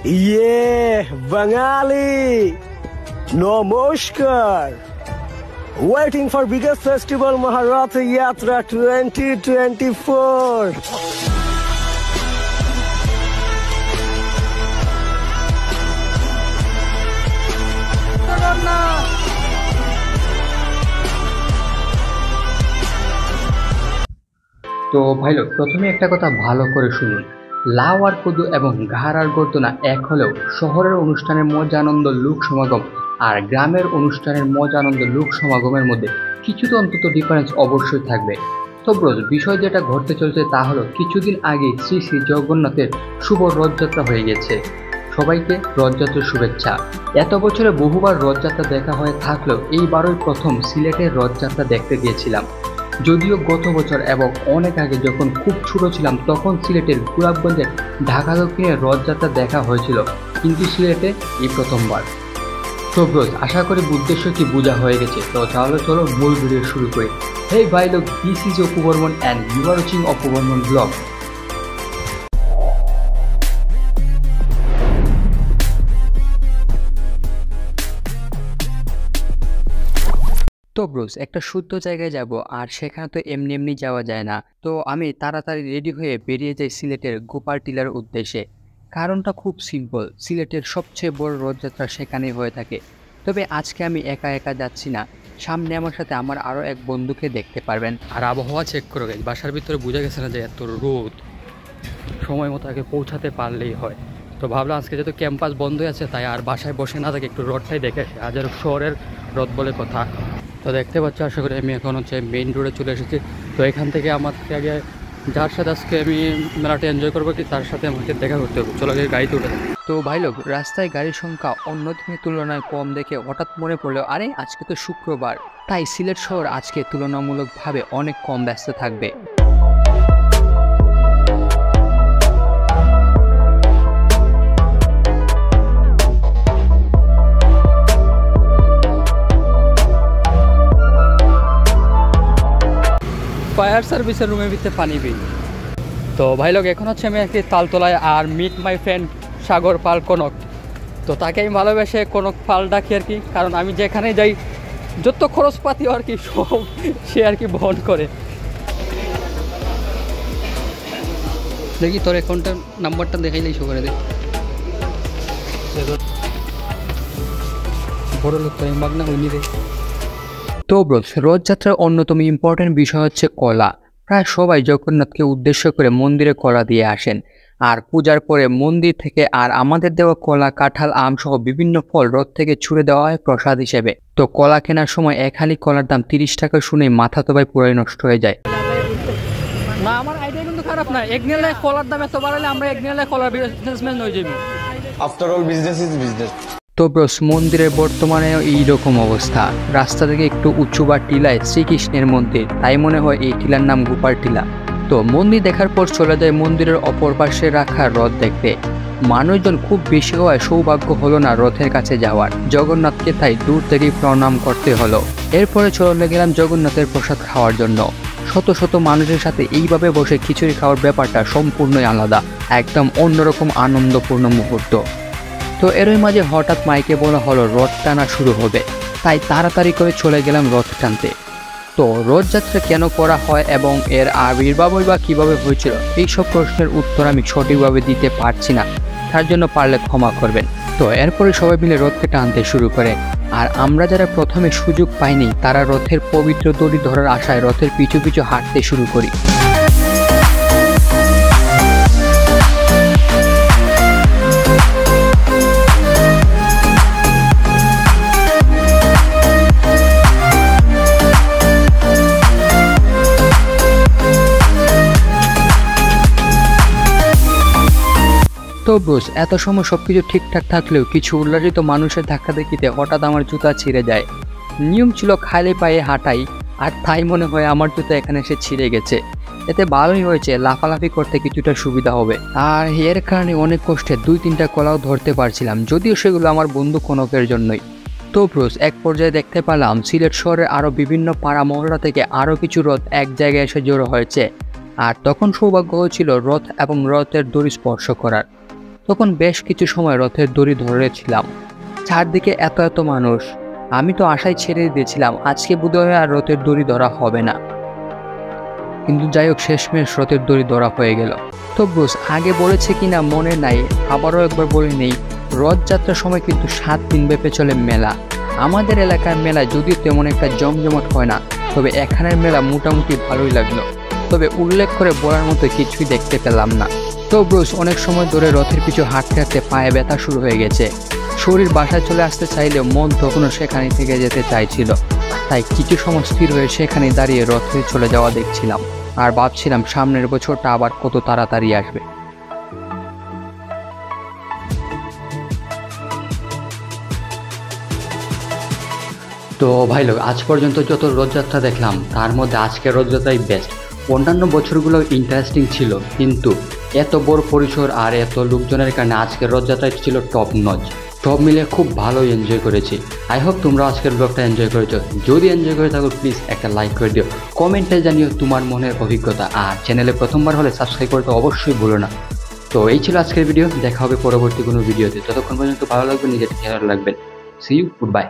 Yeah, Bengali. Namaskar. Waiting for biggest festival Maharatha Yatra 2024. তো ভাই লোক, প্রথমে একটা কথা ভালো করে শুনুন। লাউ আর কদু এবং ঘাড় আর গর্দনা এক হলেও শহরের অনুষ্ঠানের মজা আনন্দ লোক সমাগম আর গ্রামের অনুষ্ঠানের মজা আনন্দ লোক সমাগমের মধ্যে কিছু তো অন্তত ডিফারেন্স অবশ্যই থাকবে। তো ব্রোজ, বিষয় যেটা ঘটতে চলছে তা হলো কিছুদিন আগে শ্রী শ্রী জগন্নাথের শুভ রথযাত্রা হয়ে গেছে। সবাইকে রথযাত্রার শুভেচ্ছা। এত বছরে বহুবার রথযাত্রা দেখা হয়ে থাকলেও এইবারই প্রথম সিলেটের রথযাত্রা দেখতে গিয়েছিলাম। যদিও গত বছর এবং অনেক আগে যখন খুব ছোট ছিলাম তখন সিলেটের গোলাপগঞ্জের ঢাকা দক্ষিণের রথযাত্রা দেখা হয়েছিল, কিন্তু সিলেটে এই প্রথমবার। তো ব্রোজ, আশা করি উদ্দেশ্য কি বোঝা হয়ে গেছে। তো তাহলে চলো মূল ভিডিও শুরু করি। হেই ভাই লোক, this is Apu Barman and you are watching Apu Barman blog. তো ব্রোস, একটা শুদ্ধ জায়গায় যাব আর সেখানে তো এমনি এমনি যাওয়া যায় না। তো আমি তাড়াতাড়ি রেডি হয়ে বেরিয়ে যাই সিলেটের গোপাল টিলার উদ্দেশ্যে। কারণটা খুব সিম্পল, সিলেটের সবচেয়ে বড় রথযাত্রা সেখানেই হয়ে থাকে। তবে আজকে আমি একা একা যাচ্ছি না, সামনে আমার সাথে আমার আরও এক বন্ধুকে দেখতে পারবেন। আর আবহাওয়া চেক করে গেছে, বাসার ভিতরে বোঝা গেছে না যে এত রোদ, সময় মতো আগে পৌঁছাতে পারলেই হয়। তো ভাবলাম আজকে যেহেতু ক্যাম্পাস বন্ধ আছে তাই আর বাসায় বসে না থাকে, একটু রথটাই দেখে হাজার শহরের রথ বলে কথা। তো দেখতে পাচ্ছি, আশা করি আমি এখন হচ্ছে মেইন রোডে চলে এসেছি। তো এখান থেকে আমার আগে যার সাথে আজকে আমি মেলাটা এনজয় করবো কি তার সাথে আমাকে দেখা করতে হবে। চলো আগে গাড়িতে উঠে। তো ভাই লোক, রাস্তায় গাড়ির সংখ্যা অন্য দিনের তুলনায় কম দেখে হঠাৎ মনে পড়লো, আরে আজকে তো শুক্রবার, তাই সিলেট শহর আজকে তুলনামূলকভাবে অনেক কম ব্যস্ত থাকবে। ফায়ার সার্ভিসের রুমের ভিতরে পানি পেয়ে। তো ভাই লোক, এখন হচ্ছে আমি একটি তালতলায় আর মিট মাই ফ্রেন্ড সাগর পাল কনক। তো তাকে আমি ভালোবেসে কনক পাল ডাকি আর কি, কারণ আমি যেখানে যাই যত খরচপাতি আর কি সব সে আর কি বহন করে। দেখি তোর অ্যাকাউন্টের নাম্বারটা দেখাইলেই শো করে দে। বড় লোক তো মাগনা হইনি রে। তো ব্রোস, রথযাত্রার অন্যতম ইম্পর্টেন্ট বিষয় হচ্ছে কলা। প্রায় সবাই জগন্নাথকে উদ্দেশ্য করে মন্দিরে কলা দিয়ে আসেন, আর পূজার পরে মন্দির থেকে আর আমাদের দেওয়া কলা, কাঁঠাল, আম সহ বিভিন্ন ফল রথ থেকে ছুড়ে দেওয়া হয় প্রসাদ হিসেবে। তো কলা কেনার সময় এক হালি কলার দাম 30 টাকা শুনে মাথা তো ভাই পুরাই নষ্ট হয়ে যায়। না, আমার আইডিয়া কিন্তু খারাপ না, এক নিলে কলার দাম এত বাড়ালে আমরা এক নিলে কলার বিজনেসম্যান হয়ে যাবো। After all business is business. তো ব্রোস, মন্দিরের বর্তমানে এইরকম অবস্থা। রাস্তা থেকে একটু উঁচু বা টিলায় শ্রীকৃষ্ণের মন্দির, তাই মনে হয় এই টিলার নাম গোপাল টিলা। তো মন্দির দেখার পর চলে যায় মন্দিরের অপর পাশে রাখা রথ দেখতে। মানুষজন খুব বেশি হওয়ায় সৌভাগ্য হলো না রথের কাছে যাওয়ার, জগন্নাথকে তাই দূর থেকেই প্রণাম করতে হলো। এরপরে চলে গেলাম জগন্নাথের প্রসাদ খাওয়ার জন্য। শত শত মানুষের সাথে এইভাবে বসে খিচুড়ি খাওয়ার ব্যাপারটা সম্পূর্ণই আলাদা, একদম অন্যরকম আনন্দপূর্ণ মুহূর্ত। তো এরই মাঝে হঠাৎ মাইকে বলা হলো রথ টানা শুরু হবে, তাই তাড়াতাড়ি করে চলে গেলাম রথ টানতে। তো রথযাত্রা কেন করা হয় এবং এর আবির্ভাবই বা কীভাবে হয়েছিল, এইসব প্রশ্নের উত্তর আমি সঠিকভাবে দিতে পারছি না, তার জন্য পারলে ক্ষমা করবেন। তো এরপরে সবাই মিলে রথকে টানতে শুরু করে, আর আমরা যারা প্রথমে সুযোগ পাইনি তারা রথের পবিত্র দড়ি ধরার আশায় রথের পিছু পিছু হাঁটতে শুরু করি। তো ব্রোস, এত সময় সবকিছু ঠিকঠাক থাকলেও কিছু উল্লাসিত মানুষের ধাক্কাধাক্কিতে হঠাৎ আমার জুতা ছিঁড়ে যায়। নিয়ম ছিল খালি পায়ে হাঁটাই, আর তাই মনে হয় আমার জুতা এখানে এসে ছিঁড়ে গেছে। এতে ভালোই হয়েছে, লাফালাফি করতে কিছুটা সুবিধা হবে। আর এর কারণে অনেক কষ্টে 2-3টা কলাও ধরতে পারছিলাম, যদিও সেগুলো আমার বন্ধু কনকের জন্যই। তো ব্রোস, এক পর্যায়ে দেখতে পেলাম সিলেট শহরের আরও বিভিন্ন পাড়া মহল্লা থেকে আরও কিছু রথ এক জায়গায় এসে জড়ো হয়েছে, আর তখন সৌভাগ্য হয়েছিল রথ এবং রথের দড়ি স্পর্শ করার। তখন বেশ কিছু সময় রথের দড়ি ধরেছিলাম। চারদিকে এত এত মানুষ, আমি তো আশায় ছেড়ে দিয়েছিলাম আজকে বোধহয় আর রথের দড়ি ধরা হবে না। কিন্তু যাই হোক, শেষমেশ রথের দড়ি ধরা হয়ে গেল। তো ব্রোস, আগে বলেছে কিনা মনে নাই, আবারও একবার বলে নেই, রথযাত্রার সময় কিন্তু 7 দিন ব্যাপী চলে মেলা। আমাদের এলাকার মেলা যদিও তেমন একটা জমজমাট হয় না, তবে এখানের মেলা মোটামুটি ভালোই লাগলো। তবে উল্লেখ করে বলার মতো কিছুই দেখতে পেলাম না। তো ব্রোস, অনেক সময় ধরে রথের পিছু হাঁটতে হাঁটতে পায়ে ব্যথা শুরু হয়ে গেছে। শরীর বাসায় চলে আসতে চাইলেও মন তখনও সেখানে থেকে যেতে চাইছিল। তাই কিছু সময় স্থির হয়ে সেখানে দাঁড়িয়ে রথে চলে যাওয়া দেখছিলাম, আর ভাবছিলাম সামনের বছরটা আবার কত তাড়াতাড়ি আসবে। তো ভাই লোক, আজ পর্যন্ত যত রথযাত্রা দেখলাম তার মধ্যে আজকের রথযাত্রাই বেস্ট। অন্যান্য বছরগুলো ইন্টারেস্টিং ছিল, কিন্তু এত বড় পরিসর আর এত লোকজনের কারণে আজকের রথযাত্রাই ছিল টপ নচ। সব মিলে খুব ভালোই এনজয় করেছি। আই হোপ তোমরা আজকের ব্লগটা এনজয় করেছো। যদি এনজয় করে থাকো প্লিজ একটা লাইক করে দিও, কমেন্টে জানিও তোমার মনের অভিজ্ঞতা, আর চ্যানেলে প্রথমবার হলে সাবস্ক্রাইব করতে অবশ্যই ভুলো না। তো এই ছিল আজকের ভিডিও, দেখা হবে পরবর্তী কোনো ভিডিওতে। ততক্ষণ পর্যন্ত ভালো লাগবে, নিজের খেয়াল রাখবেন। See you, good bye.